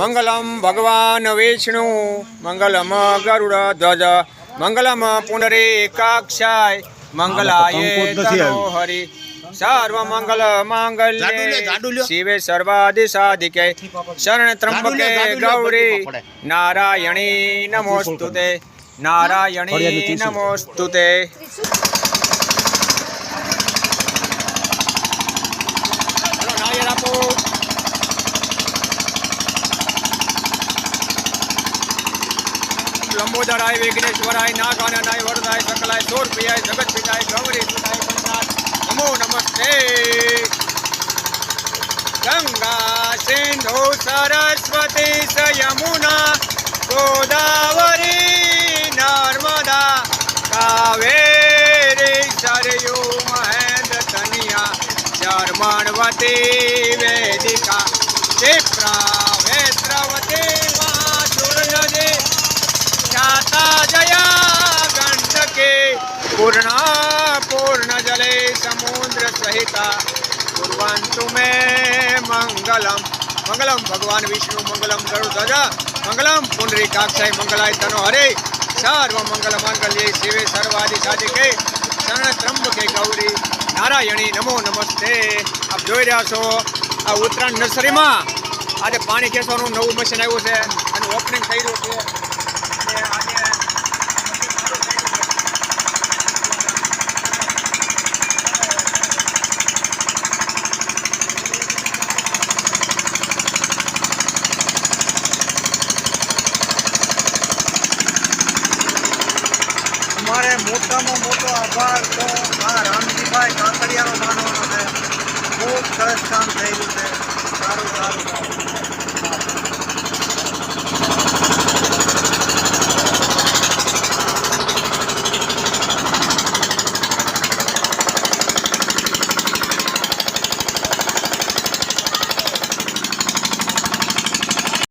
મંગલમ ભગવાન વિષ્ણુ મંગલમ ગરુડ ધ્વજ મંગલમ પુંડરીકાક્ષાય મંગલાય તનો હરિ સર્વ મંગલ માંગલ્ય શિવે સર્વાદિ સાધિકે શરણ ત્રંબકે ગૌરી નારાયણી નમોસ્તુતે નારાયણી નમોસ્તુતે. લંબોદરાય વિઘ્નેશ્વરાય નાગાનનાય વરદાય સકલાય શૂરપ્રિયાય જગત પિતાય ગૌરી સુતાય ગણનાથ નમો નમસ્તે. ગંગા સિંધુ સરસ્વતી યમુના ગોદાવરી નર્મદા કાવેરી સરયુ મહેન્દ્ર તનિયા ચર્મણવતી વેદિકા ક્ષિપ્રા વેત્રવતી મહાસુરનદી જાતા જયા ગંડકે પૂર્ણ જલે સમુદ્ર સહિતા કુર્વન્તુ મે મંગલમ. મંગલમ ભગવાન વિષ્ણુ મંગલમ ગરુડધ્વજ મંગલમ પુંડરીકાક્ષાય મંગલાય તનો હરે સર્વ મંગલ માંગલ્યે શિવે સર્વાદિ સાધિકે શરણ ત્રંબકે ગૌરી નારાયણી નમો નમસ્તે. આપ જોઈ રહ્યા છો આ ઉત્તરાયણ નર્સરીમાં આજે પાણી ખેંચવાનું નવું મશીન આવ્યું છે, એનું ઓપનિંગ થઈ રહ્યું છે. અમારે મોટામાં મોટો આભાર તો આ રામજીભાઈ કાકડિયાનો માનવાનો છે. ખૂબ સરસ કામ થયેલું છે. સારું.